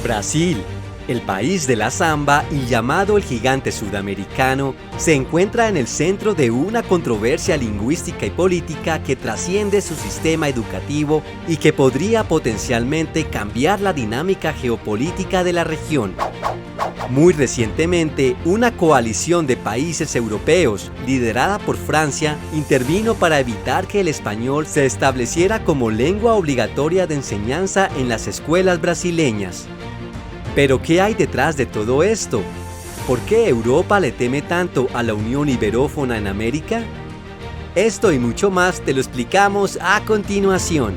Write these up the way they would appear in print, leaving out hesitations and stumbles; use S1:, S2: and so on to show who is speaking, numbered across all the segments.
S1: Brasil, el país de la samba y llamado el gigante sudamericano, se encuentra en el centro de una controversia lingüística y política que trasciende su sistema educativo y que podría potencialmente cambiar la dinámica geopolítica de la región. Muy recientemente, una coalición de países europeos, liderada por Francia, intervino para evitar que el español se estableciera como lengua obligatoria de enseñanza en las escuelas brasileñas. ¿Pero qué hay detrás de todo esto? ¿Por qué Europa le teme tanto a la Unión Iberófona en América? Esto y mucho más te lo explicamos a continuación.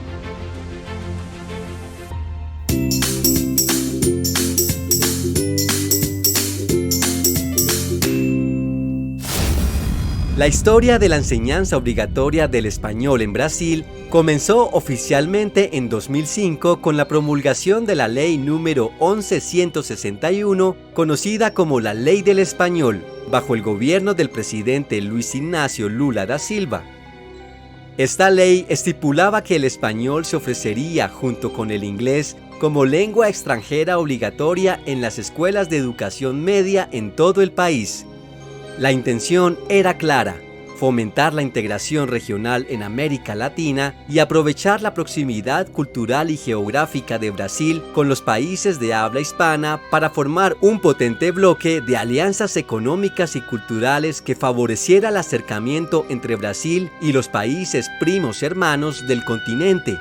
S1: La historia de la enseñanza obligatoria del español en Brasil comenzó oficialmente en 2005 con la promulgación de la Ley número 11.161, conocida como la Ley del Español, bajo el gobierno del presidente Luis Ignacio Lula da Silva. Esta ley estipulaba que el español se ofrecería junto con el inglés como lengua extranjera obligatoria en las escuelas de educación media en todo el país. La intención era clara: fomentar la integración regional en América Latina y aprovechar la proximidad cultural y geográfica de Brasil con los países de habla hispana para formar un potente bloque de alianzas económicas y culturales que favoreciera el acercamiento entre Brasil y los países primos hermanos del continente.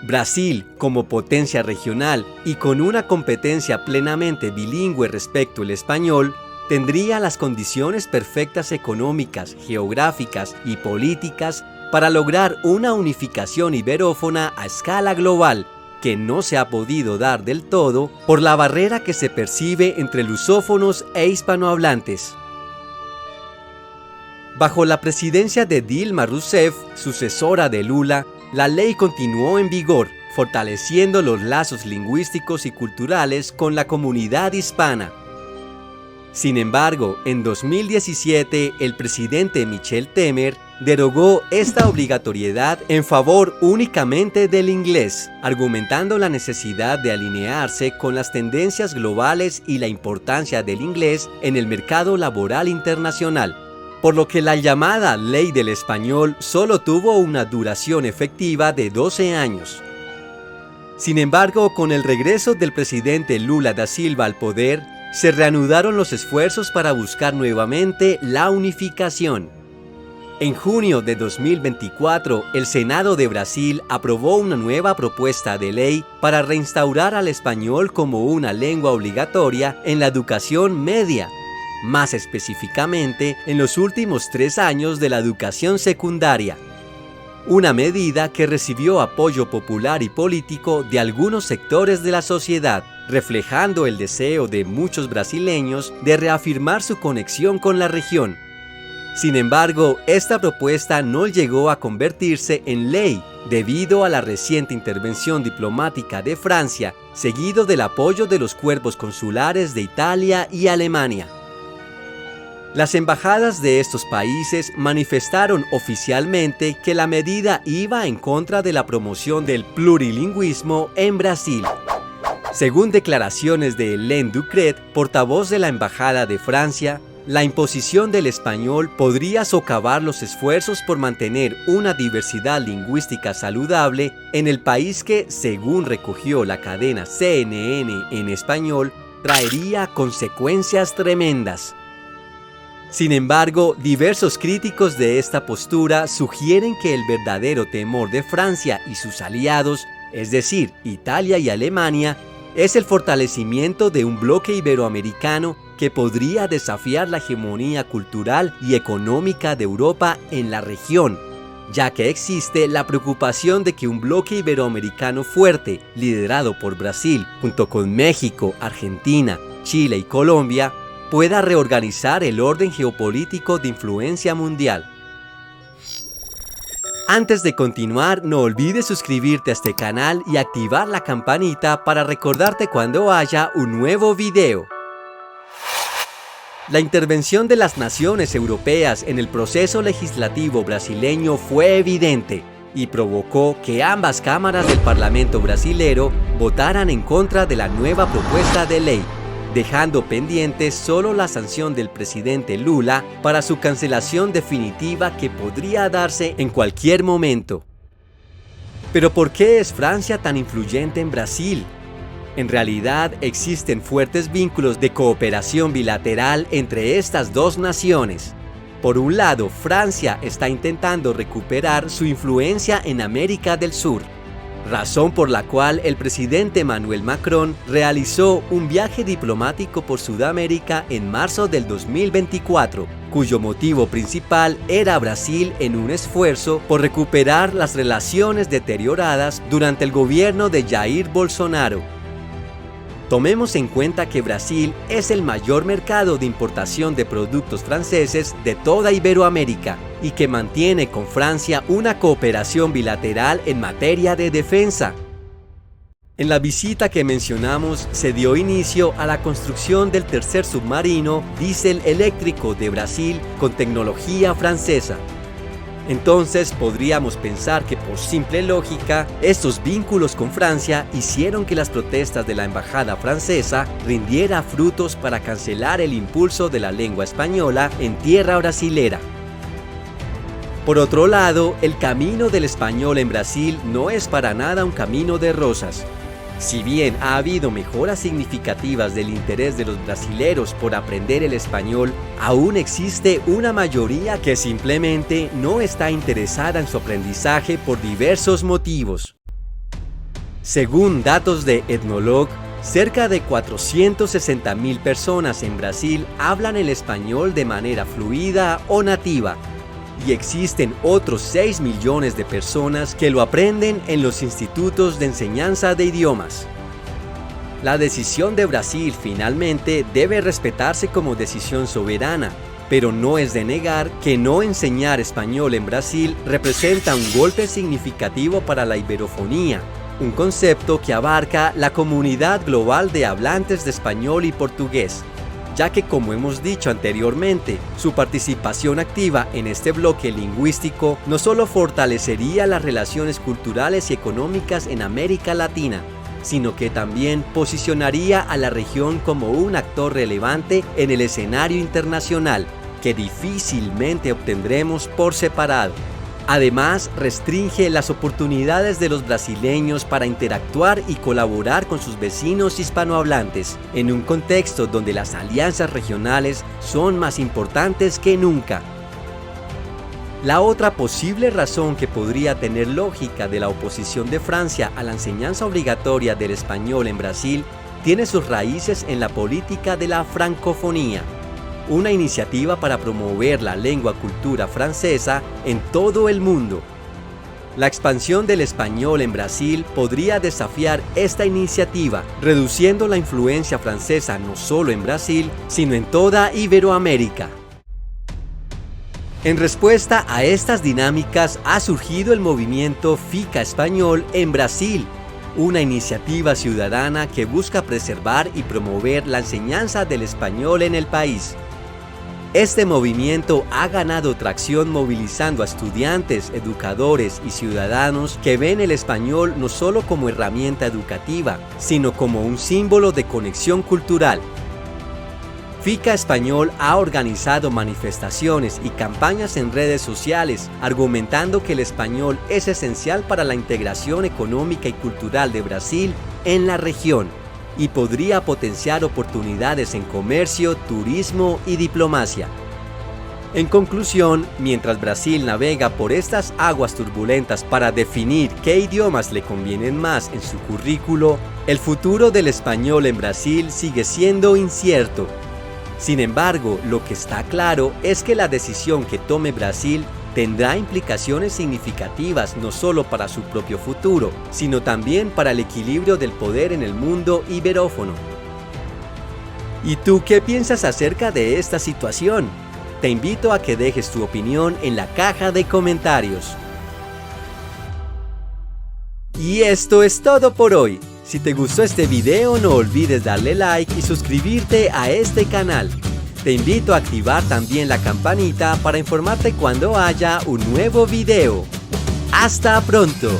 S1: Brasil, como potencia regional y con una competencia plenamente bilingüe respecto al español, tendría las condiciones perfectas económicas, geográficas y políticas para lograr una unificación iberófona a escala global, que no se ha podido dar del todo por la barrera que se percibe entre lusófonos e hispanohablantes. Bajo la presidencia de Dilma Rousseff, sucesora de Lula, la ley continuó en vigor, fortaleciendo los lazos lingüísticos y culturales con la comunidad hispana. Sin embargo, en 2017, el presidente Michel Temer derogó esta obligatoriedad en favor únicamente del inglés, argumentando la necesidad de alinearse con las tendencias globales y la importancia del inglés en el mercado laboral internacional, por lo que la llamada Ley del Español solo tuvo una duración efectiva de 12 años. Sin embargo, con el regreso del presidente Lula da Silva al poder, se reanudaron los esfuerzos para buscar nuevamente la unificación. En junio de 2024, el Senado de Brasil aprobó una nueva propuesta de ley para reinstaurar al español como una lengua obligatoria en la educación media, más específicamente en los últimos 3 años de la educación secundaria. Una medida que recibió apoyo popular y político de algunos sectores de la sociedad, reflejando el deseo de muchos brasileños de reafirmar su conexión con la región. Sin embargo, esta propuesta no llegó a convertirse en ley debido a la reciente intervención diplomática de Francia, seguido del apoyo de los cuerpos consulares de Italia y Alemania. Las embajadas de estos países manifestaron oficialmente que la medida iba en contra de la promoción del plurilingüismo en Brasil. Según declaraciones de Hélène Ducret, portavoz de la Embajada de Francia, la imposición del español podría socavar los esfuerzos por mantener una diversidad lingüística saludable en el país que, según recogió la cadena CNN en español, traería consecuencias tremendas. Sin embargo, diversos críticos de esta postura sugieren que el verdadero temor de Francia y sus aliados, es decir, Italia y Alemania, es el fortalecimiento de un bloque iberoamericano que podría desafiar la hegemonía cultural y económica de Europa en la región, ya que existe la preocupación de que un bloque iberoamericano fuerte, liderado por Brasil, junto con México, Argentina, Chile y Colombia, pueda reorganizar el orden geopolítico de influencia mundial. Antes de continuar, no olvides suscribirte a este canal y activar la campanita para recordarte cuando haya un nuevo video. La intervención de las naciones europeas en el proceso legislativo brasileño fue evidente. y provocó que ambas cámaras del Parlamento brasilero votaran en contra de la nueva propuesta de ley, dejando pendiente solo la sanción del presidente Lula para su cancelación definitiva que podría darse en cualquier momento. Pero ¿por qué es Francia tan influyente en Brasil? En realidad existen fuertes vínculos de cooperación bilateral entre estas dos naciones. Por un lado, Francia está intentando recuperar su influencia en América del Sur, razón por la cual el presidente Emmanuel Macron realizó un viaje diplomático por Sudamérica en marzo del 2024, cuyo motivo principal era Brasil en un esfuerzo por recuperar las relaciones deterioradas durante el gobierno de Jair Bolsonaro. Tomemos en cuenta que Brasil es el mayor mercado de importación de productos franceses de toda Iberoamérica y que mantiene con Francia una cooperación bilateral en materia de defensa. En la visita que mencionamos se dio inicio a la construcción del tercer submarino diésel eléctrico de Brasil con tecnología francesa. Entonces podríamos pensar que por simple lógica, estos vínculos con Francia hicieron que las protestas de la embajada francesa rindiera frutos para cancelar el impulso de la lengua española en tierra brasilera. Por otro lado, el camino del español en Brasil no es para nada un camino de rosas. Si bien ha habido mejoras significativas del interés de los brasileros por aprender el español, aún existe una mayoría que simplemente no está interesada en su aprendizaje por diversos motivos. Según datos de Ethnologue, cerca de 460.000 personas en Brasil hablan el español de manera fluida o nativa, y existen otros 6 millones de personas que lo aprenden en los institutos de enseñanza de idiomas. La decisión de Brasil finalmente debe respetarse como decisión soberana, pero no es de negar que no enseñar español en Brasil representa un golpe significativo para la iberofonía, un concepto que abarca la comunidad global de hablantes de español y portugués, ya que, como hemos dicho anteriormente, su participación activa en este bloque lingüístico no solo fortalecería las relaciones culturales y económicas en América Latina, sino que también posicionaría a la región como un actor relevante en el escenario internacional, que difícilmente obtendremos por separado. Además, restringe las oportunidades de los brasileños para interactuar y colaborar con sus vecinos hispanohablantes, en un contexto donde las alianzas regionales son más importantes que nunca. La otra posible razón que podría tener lógica de la oposición de Francia a la enseñanza obligatoria del español en Brasil tiene sus raíces en la política de la francofonía, una iniciativa para promover la lengua-cultura francesa en todo el mundo. La expansión del español en Brasil podría desafiar esta iniciativa, reduciendo la influencia francesa no solo en Brasil, sino en toda Iberoamérica. En respuesta a estas dinámicas ha surgido el movimiento FICA Español en Brasil, una iniciativa ciudadana que busca preservar y promover la enseñanza del español en el país. Este movimiento ha ganado tracción movilizando a estudiantes, educadores y ciudadanos que ven el español no solo como herramienta educativa, sino como un símbolo de conexión cultural. FICA Español ha organizado manifestaciones y campañas en redes sociales, argumentando que el español es esencial para la integración económica y cultural de Brasil en la región, y podría potenciar oportunidades en comercio, turismo y diplomacia. En conclusión, mientras Brasil navega por estas aguas turbulentas para definir qué idiomas le convienen más en su currículo, el futuro del español en Brasil sigue siendo incierto. Sin embargo, lo que está claro es que la decisión que tome Brasil tendrá implicaciones significativas no solo para su propio futuro, sino también para el equilibrio del poder en el mundo iberófono. ¿Y tú qué piensas acerca de esta situación? Te invito a que dejes tu opinión en la caja de comentarios. Y esto es todo por hoy. Si te gustó este video, no olvides darle like y suscribirte a este canal. Te invito a activar también la campanita para informarte cuando haya un nuevo video. ¡Hasta pronto!